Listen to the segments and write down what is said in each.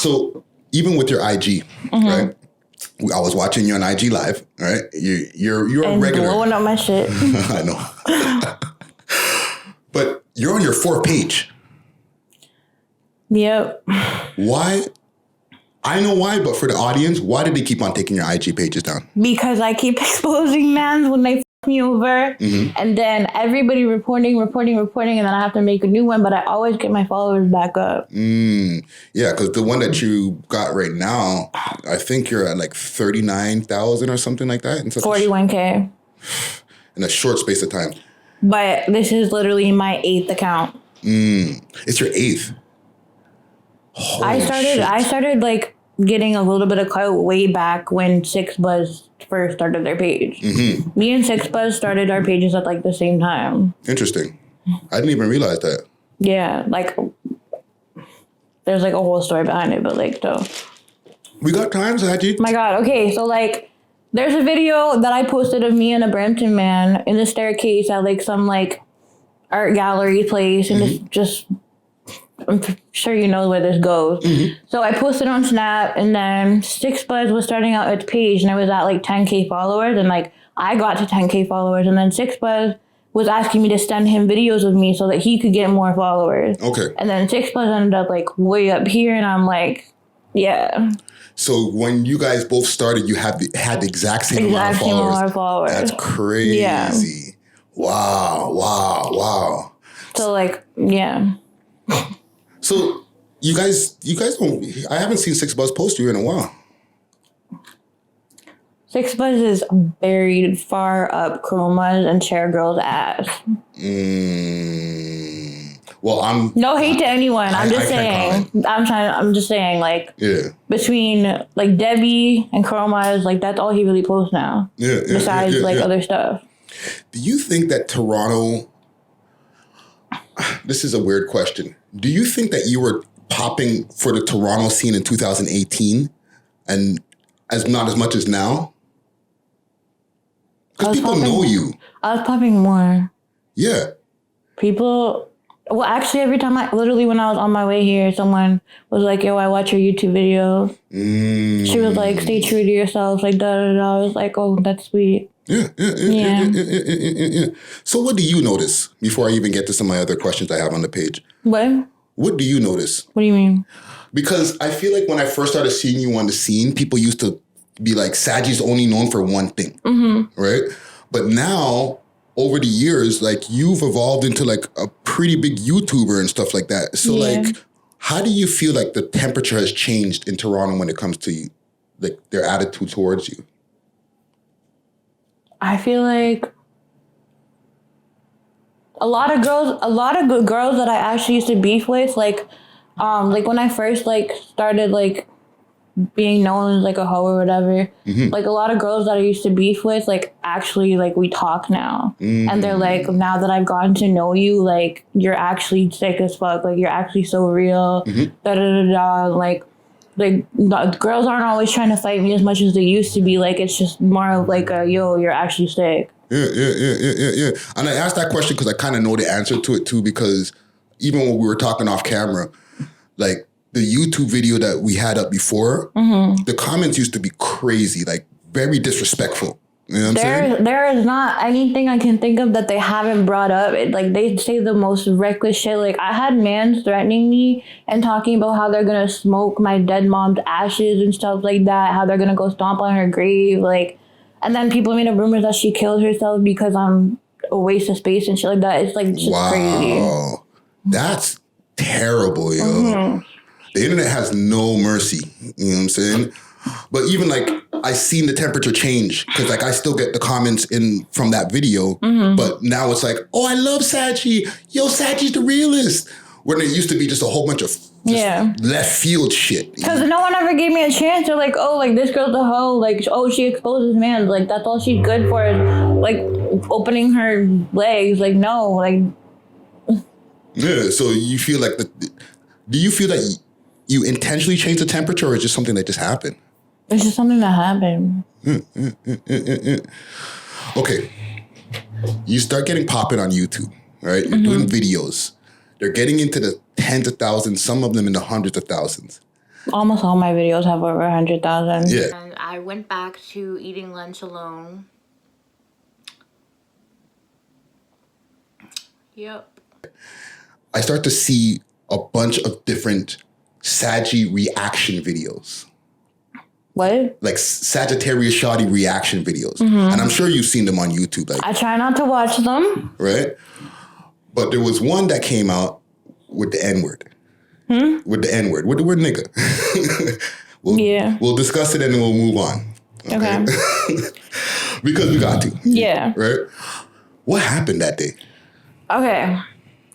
So even with your IG, right? I was watching you on IG Live, right? You're a regular. Blowing up my shit. I know. But you're on your 4th page. Yep. Why? I know why, but for the audience, why did they keep on taking your IG pages down? Because I keep exposing mans when they me over, and then everybody reporting, and then I have to make a new one, but I always get my followers back up. Yeah, because the one that you got right now, I think you're at like 39,000 or something like that. 41K. In a short space of time. But this is literally my 8th account. It's your 8th. I started like getting a little bit of clout way back when 6buzz first started their page. Me and 6buzz started our pages at like the same time. Interesting. I didn't even realize that. Yeah, like there's like a whole story behind it, but like though. We got time, Saji. My God. Okay, so like there's a video that I posted of me and a Brampton man in the staircase at like some like art gallery place, and it's just. I'm sure you know where this goes. So I posted on Snap, and then 6buzz was starting out its page, and I was at like 10K followers, and like I got to 10K followers, and then 6buzz was asking me to send him videos of me so that he could get more followers. Okay. And then 6buzz ended up like way up here, and I'm like, yeah. So when you guys both started, you had the exact same amount of followers. That's crazy. Yeah. Wow. So like, yeah. So you guys don't. I haven't seen 6buzz post you in a while. 6buzz is buried far up Chroma's and Chair Girl's ass. Well, I'm no hate to anyone. I'm just saying, like, between like Debbie and Chroma's, like that's all he really posts now. Besides other stuff. Do you think that Toronto? This is a weird question. Do you think that you were popping for the Toronto scene in 2018 and not as much as now? Because people know you. I was popping more. Yeah. Well, actually, every time when I was on my way here, someone was like, yo, I watch your YouTube videos. She was like, stay true to yourself, like, da-da-da. I was like, oh, that's sweet. Yeah. So what do you notice before I even get to some of my other questions I have on the page? What do you notice? What do you mean? Because I feel like when I first started seeing you on the scene, people used to be like, Sagi's only known for one thing, right? But now, over the years, like you've evolved into like a pretty big YouTuber and stuff like that. So like, how do you feel like the temperature has changed in Toronto when it comes to like their attitude towards you? I feel like a lot of good girls that I actually used to beef with, like when I first like started like being known as like a hoe or whatever, like a lot of girls that I used to beef with, like actually like we talk now, and they're like, now that I've gotten to know you, like you're actually sick as fuck, like you're actually so real, like girls aren't always trying to fight me as much as they used to be. Like it's just more of like a yo, you're actually sick. Yeah. And I asked that question because I kind of know the answer to it too, because even when we were talking off camera, like the YouTube video that we had up before, the comments used to be crazy, like very disrespectful. You know what I'm saying? There is not anything I can think of that they haven't brought up. Like they say the most reckless shit. Like I had mans threatening me and talking about how they're gonna smoke my dead mom's ashes and stuff like that. How they're gonna go stomp on her grave. Like, and then people made up rumors that she killed herself because I'm a waste of space and shit like that. It's like just crazy. That's terrible, yo. The internet has no mercy. You know what I'm saying? But even like I seen the temperature change because like I still get the comments in from that video, but now it's like, oh, I love Sagi. Yo, Sagi's the realest. When it used to be just a whole bunch of left field shit. Because no one ever gave me a chance. They're like, oh, like this girl's a hoe. Like, oh, she exposes men. Like that's all she's good for is like opening her legs. Like no, like. Yeah. So you feel like do you feel that you intentionally changed the temperature, or is it just something that just happened? It's just something that happened. Okay. You start getting popping on YouTube, right? You're doing videos. They're getting into the tens of thousands, some of them in the hundreds of thousands. Almost all my videos have over 100,000. Yeah. And I went back to eating lunch alone. Yep. I start to see a bunch of different Saggy reaction videos. What? Like Sagittarius Shawty reaction videos. And I'm sure you've seen them on YouTube. Like, I try not to watch them. right? But there was one that came out with the N-word. With the N-word. With the word nigga. We'll discuss it and then we'll move on. Okay. Because we got to. Yeah. Right? What happened that day? Okay.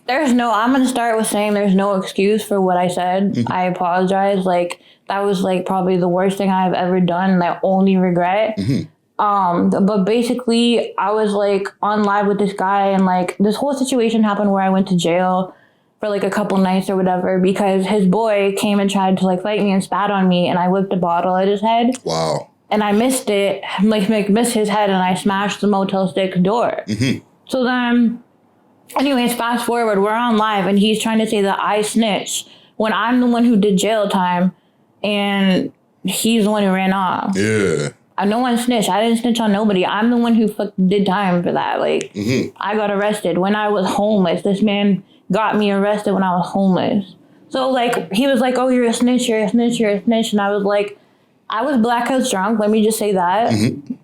I'm going to start with saying there's no excuse for what I said. I apologize. Like, that was, like, probably the worst thing I've ever done. And I only regret. But basically, I was, like, on live with this guy. And, like, this whole situation happened where I went to jail for, like, a couple nights or whatever. Because his boy came and tried to, like, fight me and spat on me. And I whipped a bottle at his head. Wow. And I missed it. Like missed his head. And I smashed the Motel 6 door. So then... Anyways, fast forward, we're on live and he's trying to say that I snitched when I'm the one who did jail time and he's the one who ran off. Yeah. No one snitched. I didn't snitch on nobody. I'm the one who did time for that. Like, I got arrested when I was homeless. This man got me arrested when I was homeless. So, like, he was like, oh, you're a snitch, you're a snitch, you're a snitch. And I was like, I was blackout drunk. Let me just say that.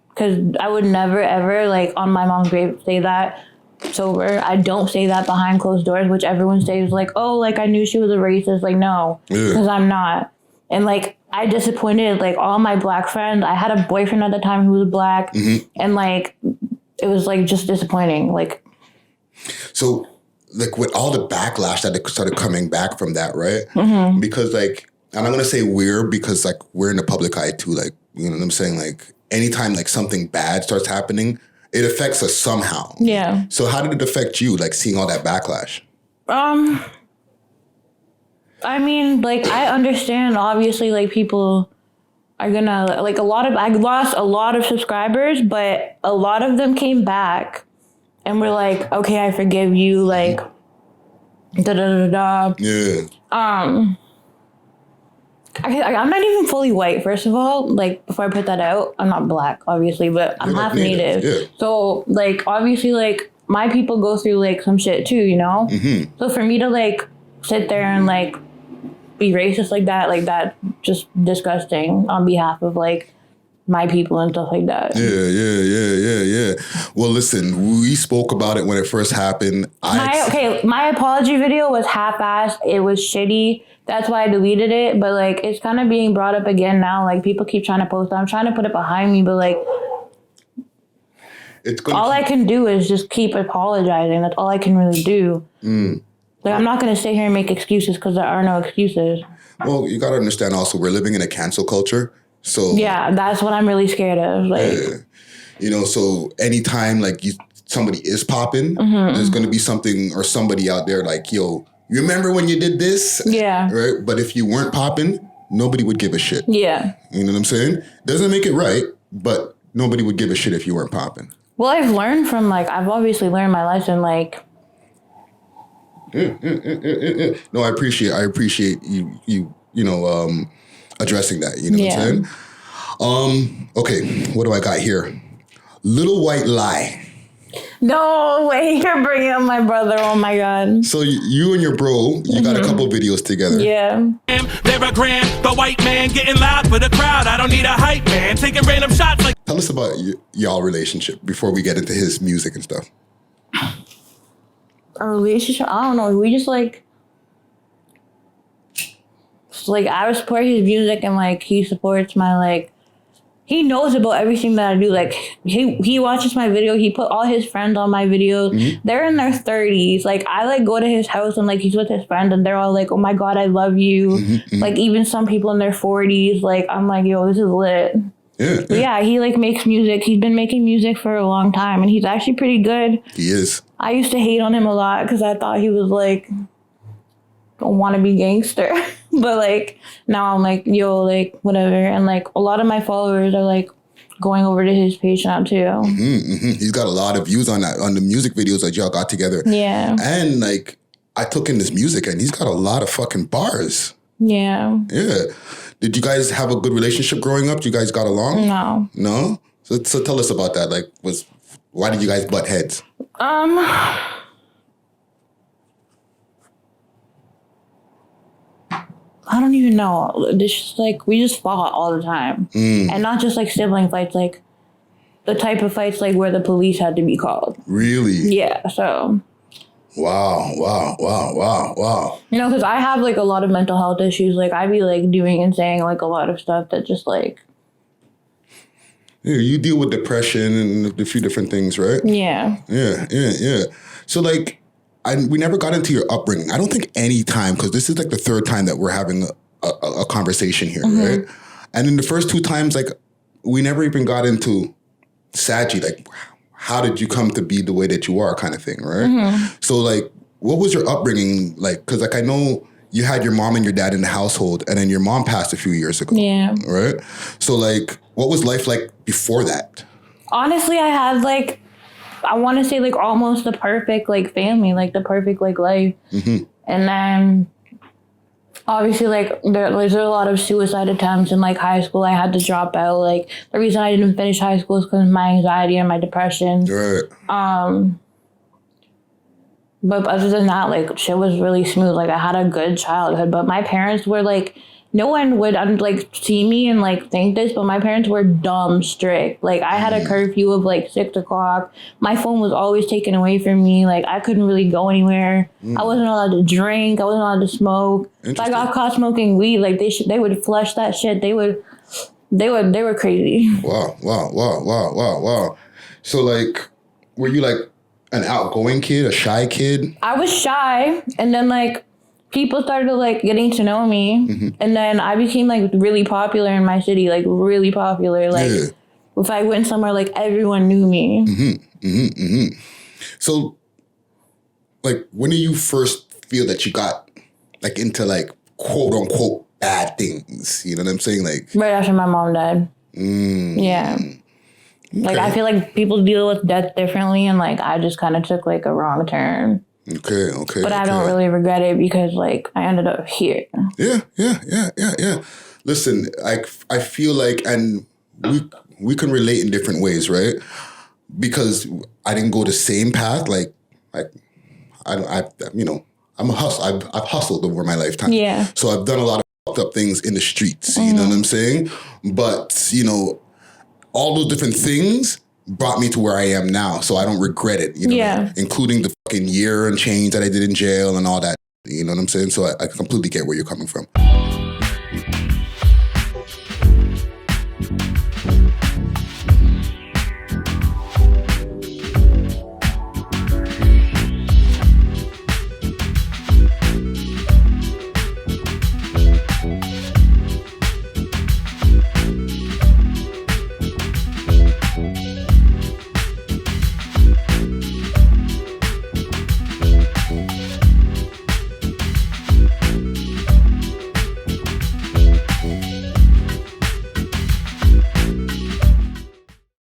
Because I would never, ever, like, on my mom's grave say that. Sober. I don't say that behind closed doors, which everyone says like, oh, like I knew she was a racist. Like, no, because I'm not. And like, I disappointed like all my black friends. I had a boyfriend at the time who was black, and like, it was like just disappointing. Like, so like with all the backlash that started coming back from that, right? Because like, and I'm gonna say we're because like we're in the public eye too. Like, you know what I'm saying? Like, anytime like something bad starts happening, it affects us somehow. Yeah. So how did it affect you, like seeing all that backlash? I mean, like, I understand, obviously, like, people are gonna, like, I lost a lot of subscribers, but a lot of them came back and were like, okay, I forgive you, like, da-da-da-da. Yeah. I'm not even fully white, first of all. Like, before I put that out, I'm not black, obviously, but I'm half native. Yeah. So, like, obviously, like, my people go through, like, some shit, too, you know? So, for me to, like, sit there and, like, be racist like that, just disgusting on behalf of, like, my people and stuff like that. Yeah. Well, listen, we spoke about it when it first happened. My apology video was half-assed. It was shitty. That's why I deleted it. But, like, it's kind of being brought up again now. Like, people keep trying to post it. I'm trying to put it behind me, but, like, all I can do is just keep apologizing. That's all I can really do. Like, I'm not going to sit here and make excuses because there are no excuses. Well, you got to understand also, we're living in a cancel culture. So yeah, that's what I'm really scared of. Like, you know, so anytime, like, somebody is popping, there's going to be something or somebody out there like, yo, you remember when you did this? Yeah. Right? But if you weren't popping, nobody would give a shit. Yeah. You know what I'm saying? Doesn't make it right, but nobody would give a shit if you weren't popping. Well, I've obviously learned my lesson, like. No, I appreciate you addressing that. You know what I'm saying? Okay, what do I got here? Little White Lie. No way, you're bringing up my brother. Oh my God. So you and your bro, you got a couple videos together. Yeah. They're a grand, the white man getting loud for the crowd. I don't need a hype man, taking random shots like. Tell us about y'all relationship before we get into his music and stuff. Our relationship, I don't know. We just like I support his music and like he supports my like. He knows about everything that I do. Like, he watches my video. He put all his friends on my videos. They're in their 30s. Like, I, like, go to his house and, like, he's with his friends. And they're all like, oh, my God, I love you. Like, even some people in their 40s. Like, I'm like, yo, this is lit. Yeah, he, like, makes music. He's been making music for a long time. And he's actually pretty good. He is. I used to hate on him a lot because I thought he was, like, don't want to be gangster. But, like, now I'm like, yo, like, whatever. And, like, a lot of my followers are, like, going over to his page now, too. He's got a lot of views on the music videos that y'all got together. Yeah. And, like, I took in this music, and he's got a lot of fucking bars. Yeah. Yeah. Did you guys have a good relationship growing up? You guys got along? No. No? So tell us about that. Like, why did you guys butt heads? I don't even know. It's just like we just fought all the time, and not just like sibling fights, like the type of fights like where the police had to be called. Really? Yeah. So. Wow. You know, because I have like a lot of mental health issues. Like I be like doing and saying like a lot of stuff that just like. Yeah, you deal with depression and a few different things, right? Yeah. Yeah. So like, we never got into your upbringing. I don't think any time, because this is like the third time that we're having a conversation here, right? And in the first two times, like, we never even got into Saggy, like, how did you come to be the way that you are, kind of thing, right? So like, what was your upbringing like? Because like, I know you had your mom and your dad in the household, and then your mom passed a few years ago. Yeah. Right? So like, what was life like before that? Honestly, I had like, I want to say like almost the perfect like family, like the perfect like life. And then obviously like there's a lot of suicide attempts in like high school. I had to drop out. Like the reason I didn't finish high school is because of my anxiety and my depression. Right. But other than that, like shit was really smooth. Like I had a good childhood, but my parents were like, no one would like see me and like think this, but my parents were dumb strict. Like I had a curfew of like 6 o'clock. My phone was always taken away from me. Like I couldn't really go anywhere. I wasn't allowed to drink. I wasn't allowed to smoke. If I got caught smoking weed, like they would flush that shit. They were crazy. Wow. So like, were you like an outgoing kid, a shy kid? I was shy, and then like people started like getting to know me, and then I became like really popular in my city, like really popular. Like if I went somewhere, like everyone knew me. So like, when did you first feel that you got like into like quote unquote bad things? You know what I'm saying? Like right after my mom died. Yeah. Like I feel like people deal with death differently, and like I just kind of took like a wrong turn. Okay. But I don't really regret it because like I ended up here. Yeah. Listen, I feel like, and we can relate in different ways, right? Because I didn't go the same path. Like I you know, I'm a hustle. I've hustled over my lifetime. Yeah. So I've done a lot of fucked up things in the streets. You know what I'm saying? But you know, all those different things brought me to where I am now. So I don't regret it. You know, including the fucking year and change that I did in jail and all that. You know what I'm saying? So I completely get where you're coming from.